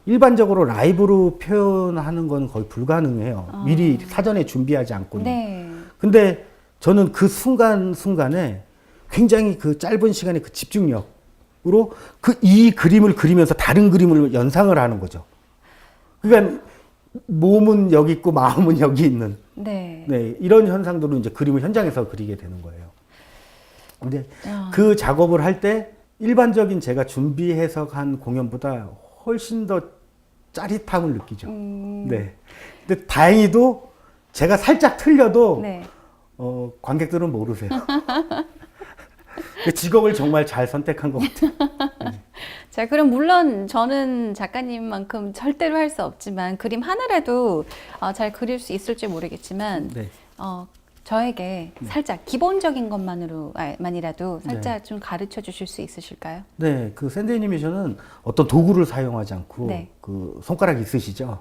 일반적으로 라이브로 표현하는 건 거의 불가능해요. 미리 사전에 준비하지 않고는. 네. 근데 저는 그 순간순간에 굉장히 그 짧은 시간에 그 집중력으로 이 그림을 그리면서 다른 그림을 연상을 하는 거죠. 그러니까 몸은 여기 있고 마음은 여기 있는. 네. 네, 이런 현상들로 이제 그림을 현장에서 그리게 되는 거예요. 근데 그 작업을 할 때 일반적인 제가 준비해서 간 공연보다 훨씬 더 짜릿함을 느끼죠. 네. 근데 다행히도 제가 살짝 틀려도 네. 관객들은 모르세요. 그 직업을 정말 잘 선택한 것 같아요. 자, 그럼 물론 저는 작가님만큼 절대로 할 수 없지만 그림 하나라도 잘 그릴 수 있을지 모르겠지만 네. 저에게 살짝 기본적인 것만이라도 살짝 네. 좀 가르쳐 주실 수 있으실까요? 네, 그 샌드 애니메이션은 어떤 도구를 사용하지 않고 네. 그 손가락 있으시죠?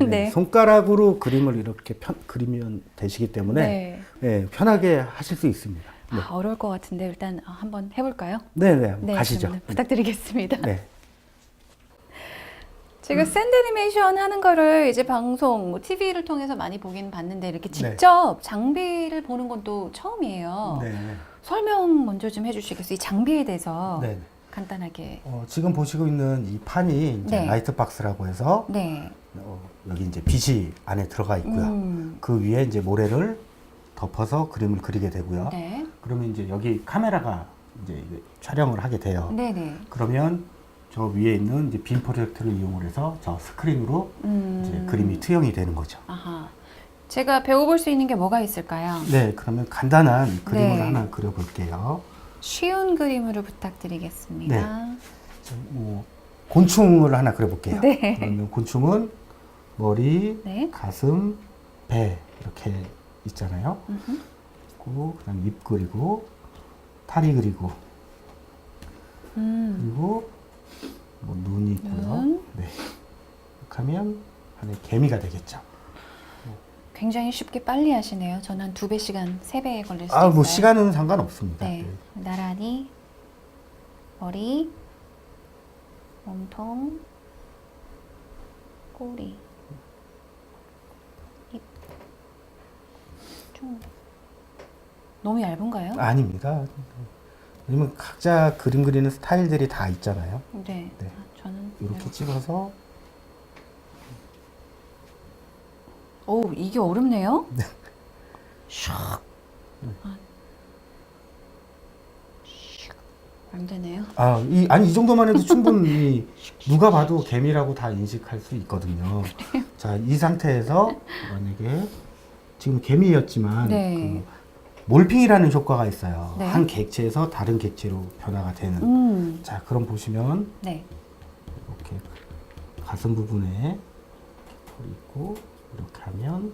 네. 손가락으로 그림을 이렇게 그리면 되시기 때문에 네. 네, 편하게 하실 수 있습니다. 네, 아, 어려울 것 같은데 일단 한번 해볼까요? 네, 네, 가시죠. 그러면 부탁드리겠습니다. 네. 제가 샌드 애니메이션 하는 거를 이제 방송, 뭐 TV를 통해서 많이 보긴 봤는데 이렇게 네. 직접 장비를 보는 건 또 처음이에요. 네. 설명 먼저 좀 해주시겠어요? 이 장비에 대해서 네. 간단하게. 지금 보시고 있는 이 판이 이제 네. 라이트 박스라고 해서 네. 여기 이제 빛이 안에 들어가 있고요. 그 위에 이제 모래를 덮어서 그림을 그리게 되고요. 네. 그러면 이제 여기 카메라가 이제 이게 촬영을 하게 돼요. 네네. 그러면 저 위에 있는 이제 빔 프로젝터를 이용을 해서 저 스크린으로 이제 그림이 투영이 되는 거죠. 아하. 제가 배워볼 수 있는 게 뭐가 있을까요? 네, 그러면 간단한 그림을 네. 하나 그려볼게요. 쉬운 그림으로 부탁드리겠습니다. 뭐 곤충을 하나 그려볼게요. 네. 그러면 곤충은 머리, 네. 가슴, 배 이렇게 있잖아요. 그리고 그다음 입 그리고 다리 그리고 그리고 뭐 눈이 있고요. 눈. 네. 이렇게 하면 안에 개미가 되겠죠. 굉장히 쉽게 빨리 하시네요. 저는 한 2배 시간, 3배 걸릴 수도 있어요. 뭐 시간은 상관없습니다. 네. 나란히 머리, 몸통, 꼬리, 입, 좀 너무 얇은가요? 아닙니다. 왜냐면 각자 그림 그리는 스타일들이 다 있잖아요. 네. 네. 아, 저는 이렇게 찍어서 오, 이게 어렵네요. 네. 샥. 안 되네요. 아니 이 정도만 해도 충분히 누가 봐도 개미라고 다 인식할 수 있거든요. 자, 이 상태에서 만약에 지금 개미였지만 네. 그 몰핑이라는 효과가 있어요. 네. 한 객체에서 다른 객체로 변화가 되는. 자, 그럼 보시면 네. 이렇게 가슴 부분에 털이 있고 이렇게 하면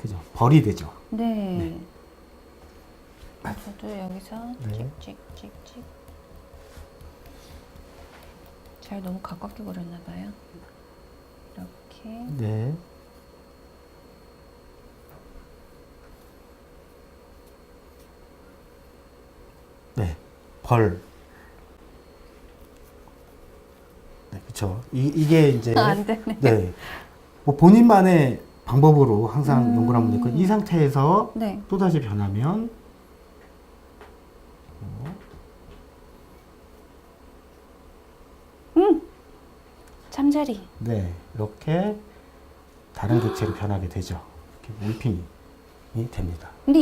그죠? 벌이 되죠. 네. 저도 여기서 네. 찍찍찍찍. 잘 너무 가깝게 그렸나 봐요. 이렇게. 네. 네. 벌. 네, 그렇죠. 이게 이제 안 되네. 네. 뭐 본인만의 방법으로 항상 연구를 하면 되고 이 상태에서 네. 또다시 변하면 잠자리. 네, 이렇게 다른 객체로 변하게 되죠. 이렇게 몰핑이 됩니다. 근데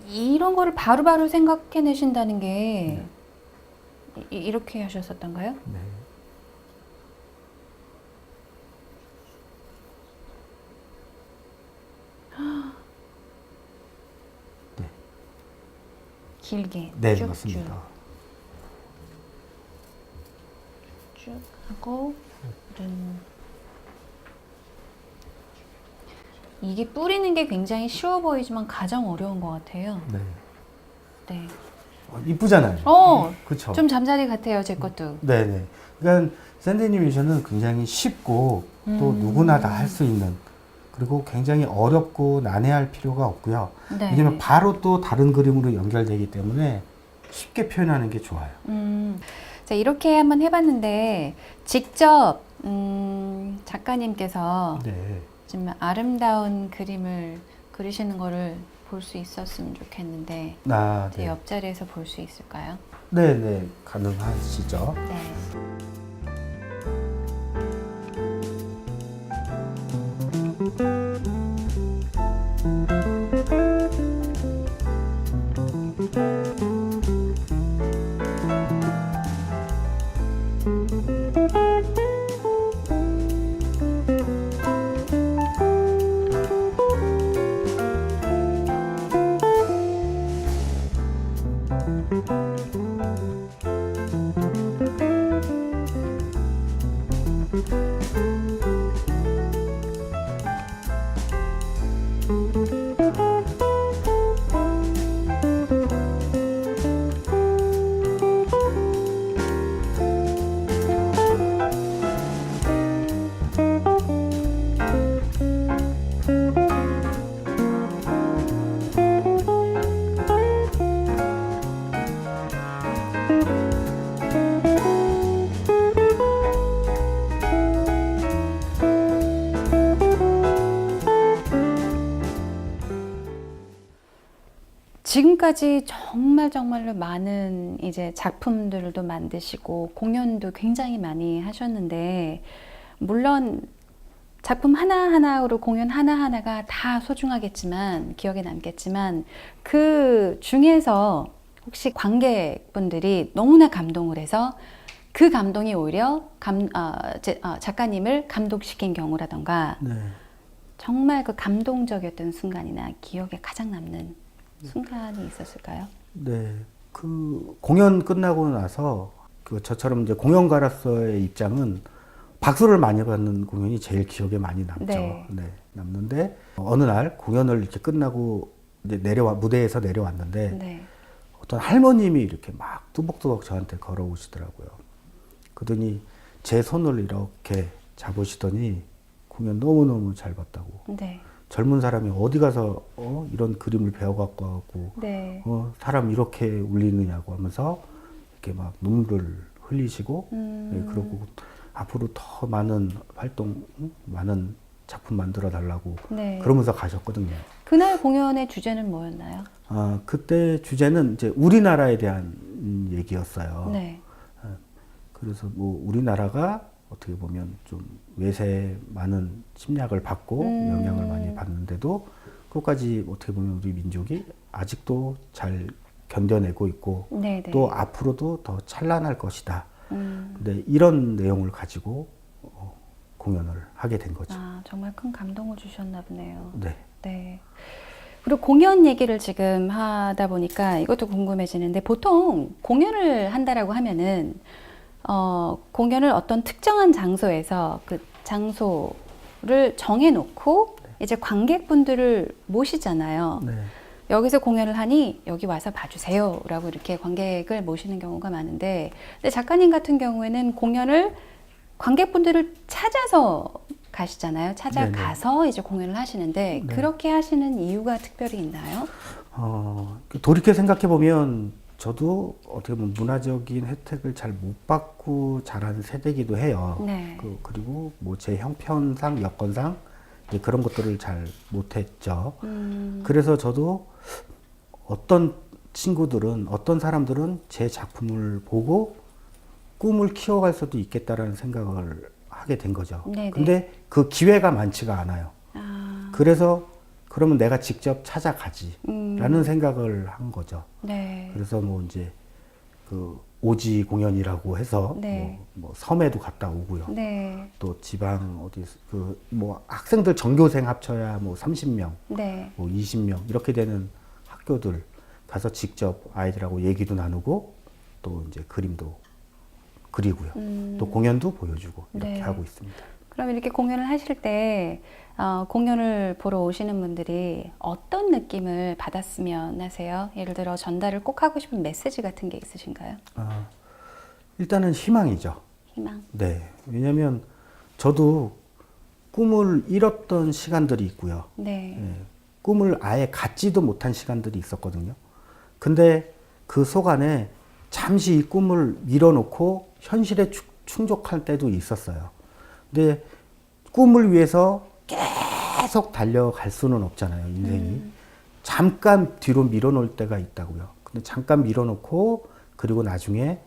이런 거를 바로바로 생각해내신다는 게 이렇게 하셨었던가요? 네. 네, 길게 네, 쭉쭉 맞습니다. 쭉 하고 이게 뿌리는 게 굉장히 쉬워 보이지만 가장 어려운 것 같아요. 네. 네. 이쁘잖아요. 그렇죠. 좀 잠자리 같아요, 제 것도. 네, 네. 그러니까 샌드 애니메이션은 굉장히 쉽고 또 누구나 다 할 수 있는 그리고 굉장히 어렵고 난해할 필요가 없고요. 네. 왜냐면 바로 또 다른 그림으로 연결되기 때문에 쉽게 표현하는 게 좋아요. 자, 이렇게 한번 해봤는데 직접 작가님께서 네. 좀 아름다운 그림을 그리시는 거를 볼 수 있었으면 좋겠는데 제 네. 옆자리에서 볼 수 있을까요? 네, 네. 가능하시죠. 네. 지금까지 정말로 많은 이제 작품들도 만드시고 공연도 굉장히 많이 하셨는데, 물론 작품 하나하나로 공연 하나하나가 다 소중하겠지만, 기억에 남겠지만, 그 중에서 혹시 관객분들이 너무나 감동을 해서 그 감동이 오히려 작가님을 감동시킨 경우라던가, 네. 정말 그 감동적이었던 순간이나 기억에 가장 남는 순간이 있었을까요? 네. 그 공연 끝나고 나서 그 저처럼 이제 공연가로서의 입장은 박수를 많이 받는 공연이 제일 기억에 많이 남죠. 네. 네. 남는데 어느 날 공연을 이렇게 끝나고 이제 무대에서 내려왔는데 네. 어떤 할머님이 이렇게 막 뚜벅뚜벅 저한테 걸어오시더라고요. 그러더니 제 손을 이렇게 잡으시더니 공연 너무너무 잘 봤다고. 네. 젊은 사람이 어디 가서 이런 그림을 배워갖고 하고 네. 사람 이렇게 울리느냐고 하면서 이렇게 막 눈물을 흘리시고 네, 그러고 앞으로 더 많은 활동, 많은 작품 만들어 달라고 네. 그러면서 가셨거든요. 그날 공연의 주제는 뭐였나요? 아, 그때 주제는 이제 우리나라에 대한 얘기였어요. 네. 그래서 뭐 우리나라가 어떻게 보면 좀 외세 많은 침략을 받고 영향을 많이 받는데도 끝까지 어떻게 보면 우리 민족이 아직도 잘 견뎌내고 있고 네네. 또 앞으로도 더 찬란할 것이다. 근데 이런 내용을 가지고 공연을 하게 된 거죠. 아, 정말 큰 감동을 주셨나 보네요. 네. 네. 그리고 공연 얘기를 지금 하다 보니까 이것도 궁금해지는데, 보통 공연을 한다라고 하면은 공연을 어떤 특정한 장소에서 그 장소를 정해놓고 이제 관객분들을 모시잖아요. 네. 여기서 공연을 하니 여기 와서 봐주세요 라고 이렇게 관객을 모시는 경우가 많은데, 근데 작가님 같은 경우에는 공연을 관객분들을 찾아서 가시잖아요. 찾아가서 이제 공연을 하시는데, 네. 그렇게 하시는 이유가 특별히 있나요? 돌이켜 생각해 보면 저도 어떻게 보면 문화적인 혜택을 잘 못 받고 자란 세대이기도 해요. 네. 그리고 뭐 제 형편상, 여건상 이제 그런 것들을 잘 못했죠. 그래서 저도 어떤 친구들은, 어떤 사람들은 제 작품을 보고 꿈을 키워갈 수도 있겠다라는 생각을 하게 된 거죠. 네네. 근데 그 기회가 많지가 않아요. 아, 그래서 그러면 내가 직접 찾아가지라는 생각을 한 거죠. 네. 그래서 뭐 이제 그 오지 공연이라고 해서 네. 뭐 섬에도 갔다 오고요. 네. 또 지방 어디 그 뭐 학생들 전교생 합쳐야 뭐 30명, 네. 뭐 20명 이렇게 되는 학교들 가서 직접 아이들하고 얘기도 나누고 또 이제 그림도 그리고요. 또 공연도 보여주고 이렇게 네. 하고 있습니다. 그럼 이렇게 공연을 하실 때 공연을 보러 오시는 분들이 어떤 느낌을 받았으면 하세요? 예를 들어 전달을 꼭 하고 싶은 메시지 같은 게 있으신가요? 일단은 희망이죠. 희망. 네. 왜냐면 저도 꿈을 잃었던 시간들이 있고요. 네. 네. 꿈을 아예 갖지도 못한 시간들이 있었거든요. 근데 그 속안에 잠시 이 꿈을 밀어놓고 현실에 충족할 때도 있었어요. 근데 꿈을 위해서 계속 달려갈 수는 없잖아요, 인생이. 잠깐 뒤로 밀어놓을 때가 있다고요. 근데 잠깐 밀어놓고 그리고 나중에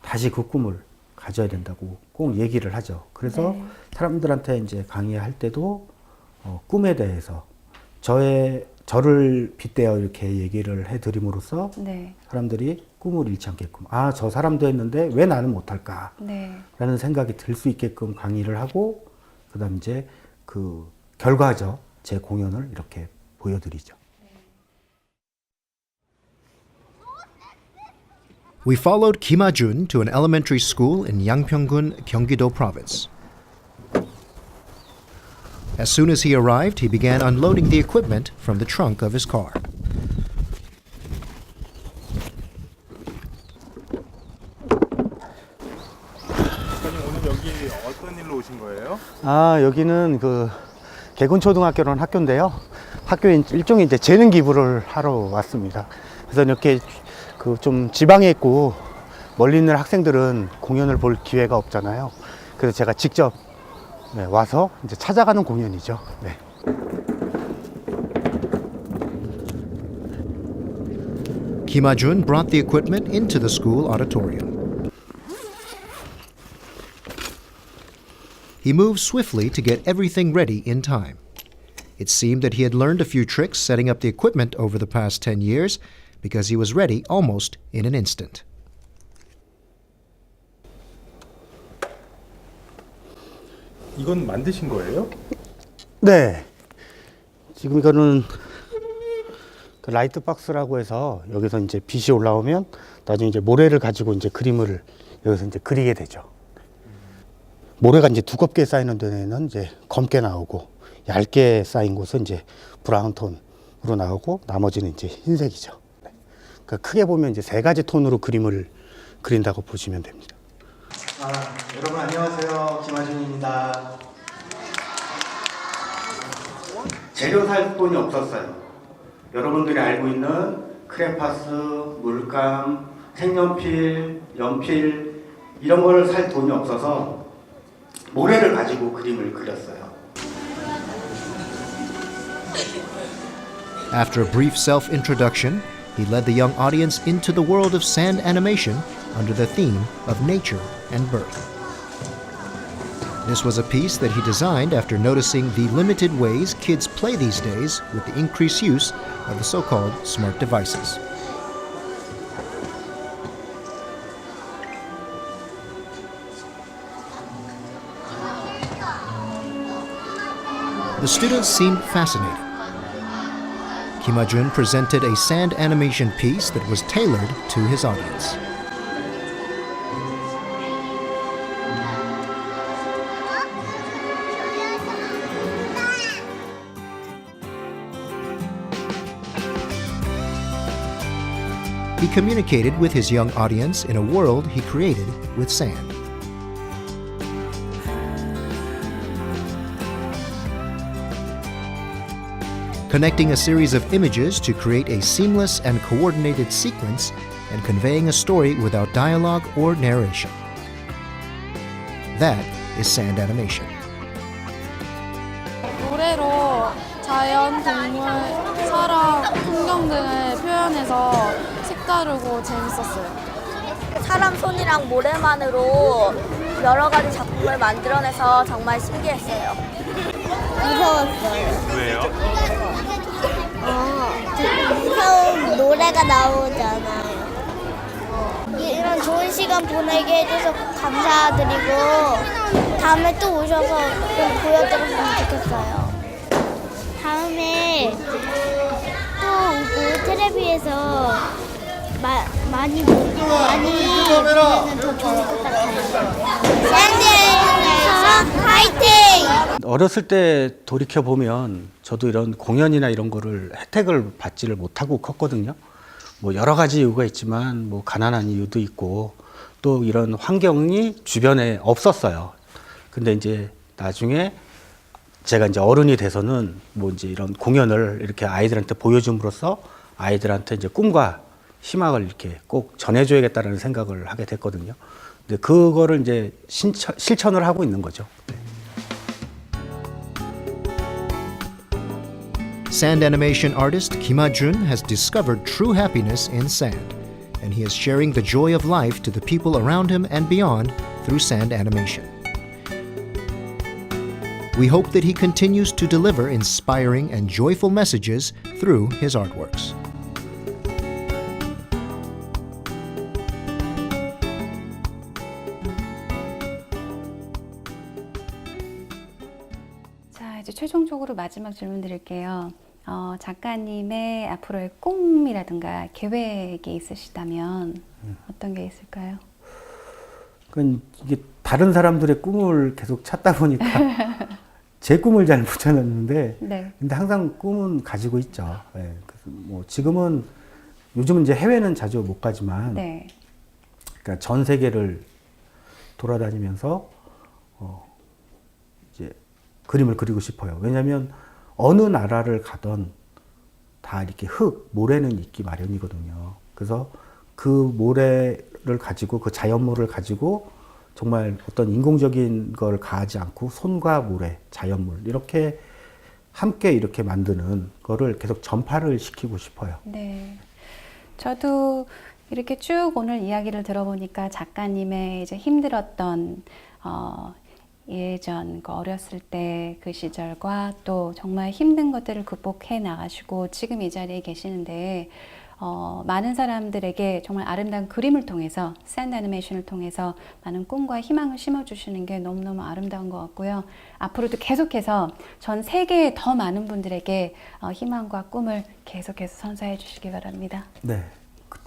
다시 그 꿈을 가져야 된다고 꼭 얘기를 하죠. 그래서 네. 사람들한테 이제 강의할 때도 꿈에 대해서 저를 빗대어 이렇게 얘기를 해드림으로써 네. 사람들이 꿈을 잃지 않게끔, 아, 저 사람도 했는데 왜 나는 못할까? 네. 라는 생각이 들 수 있게끔 강의를 하고, 그 다음 이제 그 결과죠. 제 공연을 이렇게 보여드리죠. We followed Kim Ah-jun to an elementary school in Yangpyeong-gun, Gyeonggi-do Province. As soon as he arrived, he began unloading the equipment from the trunk of his car. 오늘 여기 어떤 일로 오신 거예요? 여기는 그 개군초등학교라는 학교인데요. 학교에 일종의 이제 재능 기부를 하러 왔습니다. 그래서 이렇게 그 좀 지방에 있고 멀리 있는 학생들은 공연을 볼 기회가 없잖아요. 그래서 제가 직접 와서 이제 찾아가는 공연이죠. 네. Kim Ah-jun brought the equipment into the school auditorium. He moved swiftly to get everything ready in time. It seemed that he had learned a few tricks setting up the equipment over the past 10 years because he was ready almost in an instant. 이건 만드신 거예요? 네. 지금 이거는 그 라이트 박스라고 해서 여기서 이제 빛이 올라오면 나중에 이제 모래를 가지고 이제 그림을 여기서 이제 그리게 되죠. 모래가 이제 두껍게 쌓이는 데는 이제 검게 나오고 얇게 쌓인 곳은 이제 브라운 톤으로 나오고 나머지는 이제 흰색이죠. 네. 그러니까 크게 보면 이제 세 가지 톤으로 그림을 그린다고 보시면 됩니다. 여러분 안녕하세요. 김아준입니다. 재료 살 돈이 없었어요. 여러분들이 알고 있는 크레파스, 물감, 색연필, 연필 이런 걸 살 돈이 없어서 모래를 가지고 그림을 그렸어요. After a brief self-introduction, he led the young audience into the world of sand animation under the theme of nature and birth. This was a piece that he designed after noticing the limited ways kids play these days with the increased use of the so-called smart devices. The students seemed fascinated. Kim Ah-jun presented a sand animation piece that was tailored to his audience. He communicated with his young audience in a world he created with sand. Connecting a series of images to create a seamless and coordinated sequence and conveying a story without dialogue or narration. That is sand animation. 노래로 자연, 동물, 사람, 풍경 등을 표현해서 색다르고 재밌었어요. 사람 손이랑 모래만으로 여러 가지 작품을 만들어내서 정말 신기했어요. 무서웠어요. 왜요? 무서운 노래가 나오잖아요. 이런 좋은 시간 보내게 해줘서 감사드리고 다음에 또 오셔서 좀 보여드렸으면 좋겠어요. 다음에 또 오고 텔레비에서 많이 보면 더 좋을 것 같아요. 샌드에서 파이팅! 어렸을 때 돌이켜 보면 저도 이런 공연이나 이런 거를 혜택을 받지를 못하고 컸거든요. 뭐 여러 가지 이유가 있지만 뭐 가난한 이유도 있고 또 이런 환경이 주변에 없었어요. 근데 이제 나중에 제가 이제 어른이 돼서는 뭐 이제 이런 공연을 이렇게 아이들한테 보여줌으로써 아이들한테 이제 꿈과 희망을 이렇게 꼭 전해줘야겠다는 생각을 하게 됐거든요. 근데 그거를 이제 실천을 하고 있는 거죠. Sand animation artist Kim Ah-jun has discovered true happiness in sand, and he is sharing the joy of life to the people around him and beyond through sand animation. We hope that he continues to deliver inspiring and joyful messages through his artworks. 자, 이제 최종적으로 마지막 질문 드릴게요. 작가님의 앞으로의 꿈이라든가 계획이 있으시다면 어떤 게 있을까요? 그건 이게 다른 사람들의 꿈을 계속 찾다 보니까 제 꿈을 잘 못 찾았는데, 네. 근데 항상 꿈은 가지고 있죠. 네. 그래서 뭐 지금은 요즘은 이제 해외는 자주 못 가지만, 네. 그러니까 전 세계를 돌아다니면서 이제 그림을 그리고 싶어요. 왜냐하면 어느 나라를 가던 다 이렇게 모래는 있기 마련이거든요. 그래서 그 모래를 가지고, 그 자연물을 가지고 정말 어떤 인공적인 걸 가하지 않고 손과 모래, 자연물 이렇게 함께 이렇게 만드는 거를 계속 전파를 시키고 싶어요. 네. 저도 이렇게 쭉 오늘 이야기를 들어보니까 작가님의 이제 힘들었던 예전 그 어렸을 때 그 시절과 또 정말 힘든 것들을 극복해 나가시고 지금 이 자리에 계시는데 많은 사람들에게 정말 아름다운 그림을 통해서 샌드 애니메이션을 통해서 많은 꿈과 희망을 심어주시는 게 너무너무 아름다운 것 같고요. 앞으로도 계속해서 전 세계의 더 많은 분들에게 희망과 꿈을 계속해서 선사해 주시기 바랍니다. 네,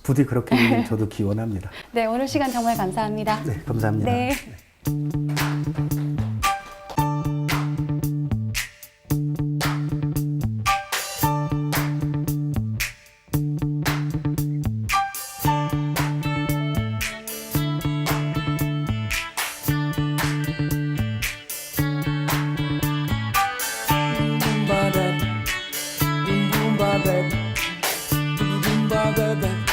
부디 그렇게 저도 기원합니다. 네, 오늘 시간 정말 감사합니다. 네, 감사합니다. 네. Boom ba da, boom ba da, boom ba da.